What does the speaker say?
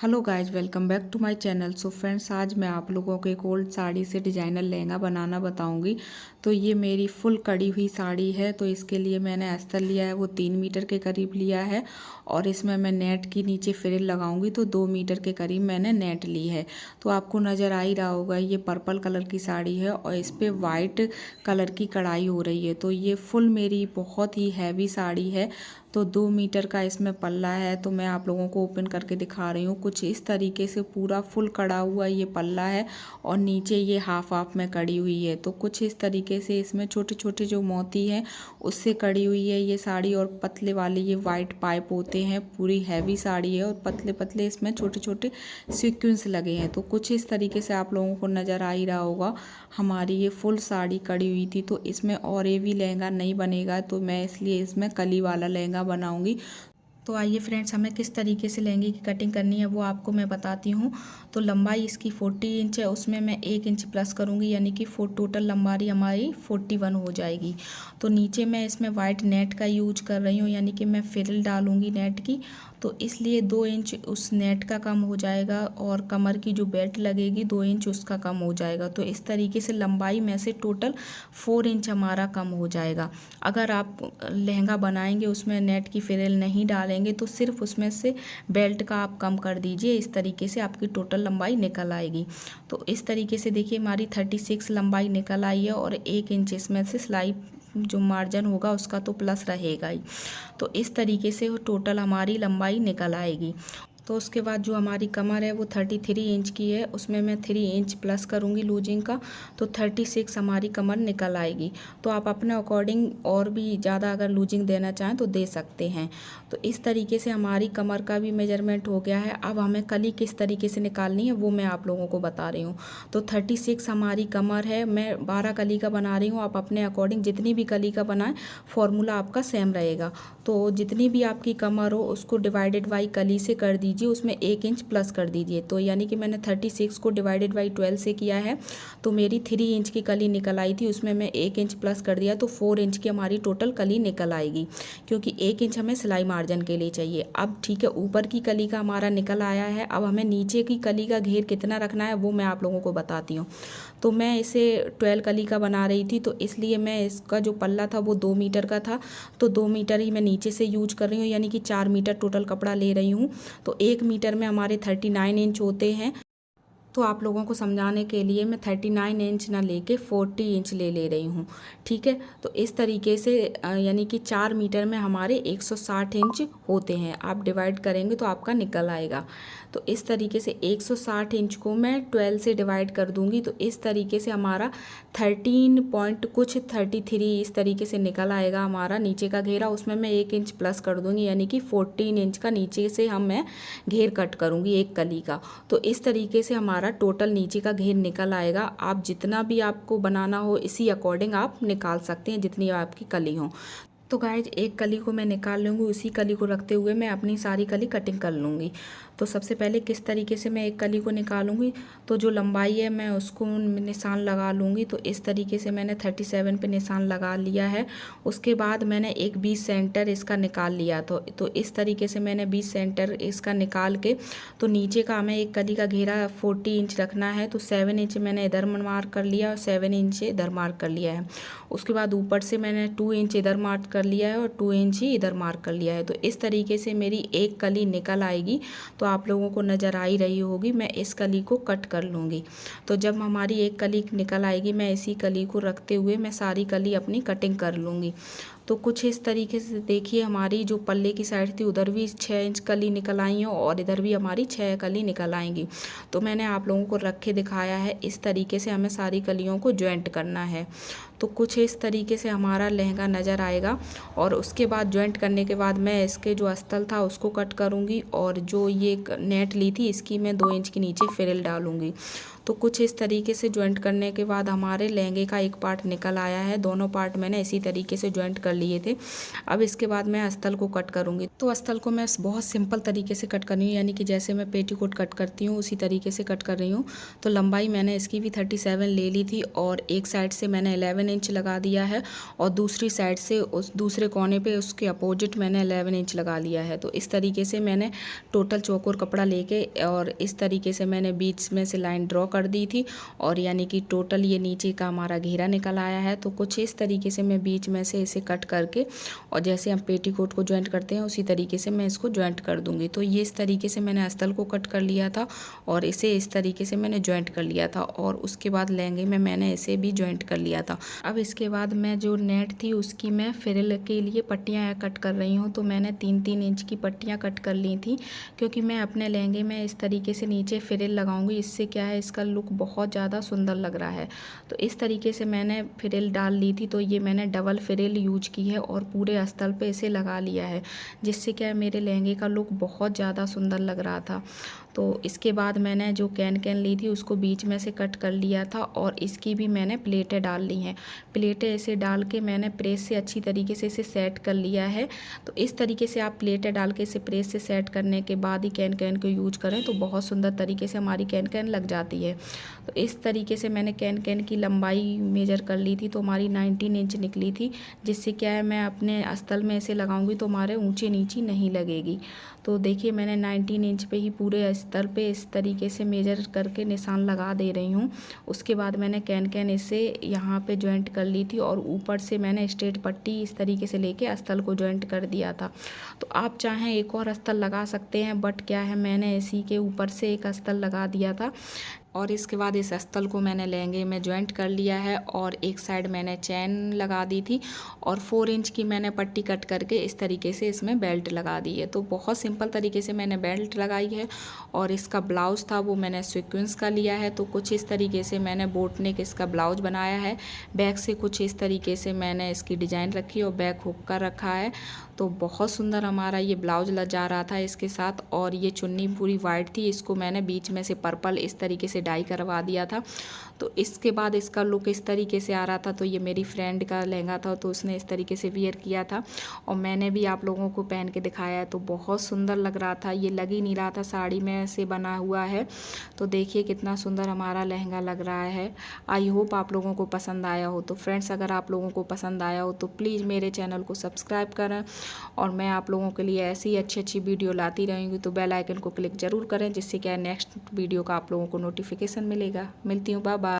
Hello guys, welcome back to my channel. So friends, आज मैं आप लोगों को एक ओल्ड साड़ी से डिजाइनर लहंगा बनाना बताऊंगी। तो ये मेरी फुल कड़ी हुई साड़ी है। तो इसके लिए मैंने अस्तर लिया है, वो 3 मीटर के करीब लिया है। और इसमें मैं नेट की नीचे फ्रिल लगाऊंगी, तो 2 मीटर के करीब मैंने नेट ली है। तो आपको नज़र आ ही रहा होगा, ये पर्पल कलर की साड़ी है और इस पर वाइट कलर की कढ़ाई हो रही है। तो ये फुल मेरी बहुत ही हैवी साड़ी है। तो 2 मीटर का इसमें पल्ला है। तो मैं आप लोगों को ओपन करके दिखा रही हूँ। कुछ इस तरीके से पूरा फुल कड़ा हुआ ये पल्ला है और नीचे ये हाफ हाफ में कड़ी हुई है। तो कुछ इस तरीके से इसमें छोटे छोटे जो मोती हैं उससे कड़ी हुई है ये साड़ी। और पतले वाले ये वाइट पाइप होते हैं। पूरी हैवी साड़ी है और पतले पतले इसमें छोटे छोटे सीक्वेंस लगे हैं। तो कुछ इस तरीके से आप लोगों को नज़र आ ही रहा होगा। हमारी ये फुल साड़ी कड़ी हुई थी। तो इसमें और ये भी लहंगा नहीं बनेगा, तो मैं इसलिए इसमें कली वाला लहंगा बनाऊंगी। तो आइए फ्रेंड्स, हमें किस तरीके से लहंगे की कटिंग करनी है वो आपको मैं बताती हूँ। तो लंबाई इसकी 40 इंच है, उसमें मैं 1 इंच प्लस करूँगी, यानी कि टोटल लंबाई हमारी 41 हो जाएगी। तो नीचे मैं इसमें वाइट नेट का यूज कर रही हूँ, यानी कि मैं फ्रिल डालूँगी नेट की। तो इसलिए 2 इंच उस नेट का कम हो जाएगा और कमर की जो बेल्ट लगेगी 2 इंच उसका कम हो जाएगा। तो इस तरीके से लंबाई में से टोटल 4 इंच हमारा कम हो जाएगा। अगर आप लहंगा बनाएंगे उसमें नेट की फ्रिल नहीं डालेंगे तो सिर्फ उसमें से बेल्ट का आप कम कर दीजिए। इस तरीके से आपकी टोटल लंबाई निकल आएगी। तो इस तरीके से देखिए हमारी 36 लंबाई निकल आई है और 1 इंच इसमें से सिलाई जो मार्जिन होगा उसका तो प्लस रहेगा ही। तो इस तरीके से टोटल हमारी लंबाई निकल आएगी। तो उसके बाद जो हमारी कमर है वो 33 इंच की है, उसमें मैं 3 इंच प्लस करूँगी लूजिंग का। तो 36 हमारी कमर निकल आएगी। तो आप अपने अकॉर्डिंग और भी ज़्यादा अगर लूजिंग देना चाहें तो दे सकते हैं। तो इस तरीके से हमारी कमर का भी मेजरमेंट हो गया है। अब हमें कली किस तरीके से निकालनी है वो मैं आप लोगों को बता रही हूँ। तो 36 हमारी कमर है, मैं 12 कली का बना रही हूँ। आप अपने अकॉर्डिंग जितनी भी कली का बनाएं, फॉर्मूला आपका सेम रहेगा। तो जितनी भी आपकी कमर हो उसको डिवाइडेड बाई कली से कर दीजिए, उसमें 1 इंच प्लस कर दीजिए। तो यानी कि मैंने 36 को डिवाइडेड बाई 12 से किया है। तो मेरी 3 इंच की कली निकल आई थी, उसमें मैं 1 इंच प्लस कर दिया तो 4 इंच की हमारी टोटल कली निकल आएगी, क्योंकि 1 इंच हमें सिलाई मार्जिन के लिए चाहिए। अब ठीक है, ऊपर की कली का हमारा निकल आया है। अब हमें नीचे की कली का घेर कितना रखना है वो मैं आप लोगों को बताती हूँ। तो मैं इसे 12 कली का बना रही थी, तो इसलिए मैं इसका जो पल्ला था वो 2 मीटर का था। तो 2 मीटर ही मैं नीचे से यूज कर रही हूँ, यानी कि 4 मीटर टोटल कपड़ा ले रही हूँ। तो 1 मीटर में हमारे 39 इंच होते हैं। तो आप लोगों को समझाने के लिए मैं 39 इंच ना लेके 40 इंच ले रही हूँ। ठीक है, तो इस तरीके से यानी कि 4 मीटर में हमारे 160 इंच होते हैं। आप डिवाइड करेंगे तो आपका निकल आएगा। तो इस तरीके से 160 इंच को मैं 12 से डिवाइड कर दूंगी। तो इस तरीके से हमारा 13 पॉइंट कुछ 33 इस तरीके से निकल आएगा हमारा नीचे का घेरा। उसमें मैं 1 इंच प्लस कर दूंगी, यानी कि 14 इंच का नीचे से मैं घेर कट करूंगी एक कली का। तो इस तरीके से हमारा टोटल नीचे का घेर निकल आएगा। आप जितना भी आपको बनाना हो इसी अकॉर्डिंग आप निकाल सकते हैं, जितनी आपकी कली हो। तो गाइज, एक कली को मैं निकाल लूँगी, उसी कली को रखते हुए मैं अपनी सारी कली कटिंग कर लूँगी। तो सबसे पहले किस तरीके से मैं एक कली को निकालूंगी, तो जो लंबाई है मैं उसको निशान लगा लूँगी। तो इस तरीके से मैंने 37 पे निशान लगा लिया है। उसके बाद मैंने एक 20 सेंटर इसका निकाल लिया। तो इस तरीके से मैंने 20 सेंटर इसका निकाल के, तो नीचे का हमें एक कली का घेरा 40 इंच रखना है। तो 7 इंच मैंने इधर मार्क कर लिया और 7 इंच इधर मार्क कर लिया है। उसके बाद ऊपर से मैंने 2 इंच इधर मार्क कर लिया है और 2 इंच ही इधर मार्क कर लिया है। तो इस तरीके से मेरी एक कली निकल आएगी। तो आप लोगों को नज़र आ ही रही होगी। मैं इस कली को कट कर लूँगी। तो जब हमारी एक कली निकल आएगी, मैं इसी कली को रखते हुए मैं सारी कली अपनी कटिंग कर लूँगी। तो कुछ इस तरीके से देखिए, हमारी जो पल्ले की साइड थी उधर भी 6 इंच कली निकल आई है और इधर भी हमारी 6 कली निकल आएंगी। तो मैंने आप लोगों को रख के दिखाया है। इस तरीके से हमें सारी कलियों को ज्वाइंट करना है। तो कुछ इस तरीके से हमारा लहंगा नज़र आएगा। और उसके बाद ज्वाइंट करने के बाद मैं इसके जो अस्तर था उसको कट करूँगी और जो ये नेट ली थी इसकी मैं 2 इंच के नीचे फ्रिल डालूँगी। तो कुछ इस तरीके से ज्वाइंट करने के बाद हमारे लहंगे का एक पार्ट निकल आया है। दोनों पार्ट मैंने इसी तरीके से ज्वाइंट कर लिए थे। अब इसके बाद मैं अस्तर को कट करूँगी। तो अस्तर को मैं बहुत सिंपल तरीके से कट कर रही हूँ, यानी कि जैसे मैं पेटीकोट कट करती हूँ उसी तरीके से कट कर रही हूँ। तो लंबाई मैंने इसकी भी 37 ले ली थी और एक साइड से मैंने 11 इंच लगा दिया है और दूसरी साइड से उस दूसरे कोने पे उसके अपोजिट मैंने 11 इंच लगा लिया है। तो इस तरीके से मैंने टोटल चौकोर कपड़ा लेके और इस तरीके से मैंने बीच में से लाइन ड्रॉ कर दी थी और यानी कि टोटल ये नीचे का हमारा घेरा निकल आया है। तो कुछ इस तरीके से मैं बीच में से इसे कट करके और जैसे हम पेटीकोट को ज्वाइंट करते हैं उसी तरीके से मैं इसको ज्वाइंट कर दूंगी। तो ये इस तरीके से मैंने अस्तर को कट कर लिया था और इसे इस तरीके से मैंने ज्वाइंट कर लिया था और उसके बाद लहंगे में मैंने इसे भी ज्वाइंट कर लिया था। अब इसके बाद मैं जो नेट थी उसकी मैं फ्रिल के लिए पट्टियाँ कट कर रही हूँ। तो मैंने 3-3 इंच की पट्टियाँ कट कर ली थी क्योंकि मैं अपने लहंगे में इस तरीके से नीचे फ्रिल लगाऊंगी। इससे क्या है, इसका लुक बहुत ज़्यादा सुंदर लग रहा है। तो इस तरीके से मैंने फ्रिल डाल ली थी। तो ये मैंने डबल फ्रिल यूज की है और पूरे अस्तर पे इसे लगा लिया है, जिससे क्या है मेरे लहंगे का लुक बहुत ज़्यादा सुंदर लग रहा था। तो इसके बाद मैंने जो कैन ली थी उसको बीच में से कट कर लिया था और इसकी भी मैंने प्लेटें डाल ली हैं। प्लेटें ऐसे डाल के मैंने प्रेस से अच्छी तरीके से इसे सेट कर लिया है। तो इस तरीके से आप प्लेटें डाल के इसे प्रेस से सेट करने के बाद ही कैन को यूज करें तो बहुत सुंदर तरीके से हमारी कैन लग जाती है। तो इस तरीके से मैंने कैन की लंबाई मेजर कर ली थी तो हमारी 19 इंच निकली थी, जिससे क्या है मैं अपने अस्तर में इसे लगाऊंगी तो हमारे ऊंची नीची नहीं लगेगी। तो देखिए मैंने 19 इंच पे ही पूरे अस्तर पे इस तरीके से मेजर करके निशान लगा दे रही हूँ। उसके बाद मैंने कैन इसे यहाँ पे ज्वाइंट कर ली थी और ऊपर से मैंने स्ट्रेट पट्टी इस तरीके से लेके अस्तर को ज्वाइंट कर दिया था। तो आप चाहें एक और अस्तर लगा सकते हैं, बट क्या है मैंने इसी के ऊपर से एक अस्तर लगा दिया था और इसके बाद इस अस्तर को मैंने लहंगे में ज्वाइंट कर लिया है और एक साइड मैंने चैन लगा दी थी और 4 इंच की मैंने पट्टी कट करके इस तरीके से इसमें बेल्ट लगा दी है। तो बहुत सिंपल तरीके से मैंने बेल्ट लगाई है और इसका ब्लाउज़ था वो मैंने सीक्वेंस का लिया है। तो कुछ इस तरीके से मैंने बोट नेक इसका ब्लाउज बनाया है। बैक से कुछ इस तरीके से मैंने इसकी डिज़ाइन रखी और बैक हुक कर रखा है। तो बहुत सुंदर हमारा ये ब्लाउज जा रहा था इसके साथ और ये चुन्नी पूरी वाइट थी, इसको मैंने बीच में से पर्पल इस तरीके से डाई करवा दिया था। तो इसके बाद इसका लुक इस तरीके से आ रहा था। तो ये मेरी फ्रेंड का लहंगा था तो उसने इस तरीके से वियर किया था और मैंने भी आप लोगों को पहन के दिखाया है। तो बहुत सुंदर लग रहा था, ये लग ही नहीं रहा था साड़ी में से बना हुआ है। तो देखिए कितना सुंदर हमारा लहंगा लग रहा है। आई होप आप लोगों को पसंद आया हो। तो फ्रेंड्स अगर आप लोगों को पसंद आया हो तो प्लीज़ मेरे चैनल को सब्सक्राइब करें और मैं आप लोगों के लिए ऐसी ही अच्छी वीडियो लाती रहूँगी। तो बेल आइकन को क्लिक ज़रूर करें, जिससे क्या नेक्स्ट वीडियो का आप लोगों को नोटिफिकेशन मिलेगा। मिलती हूँ, बाय बाय।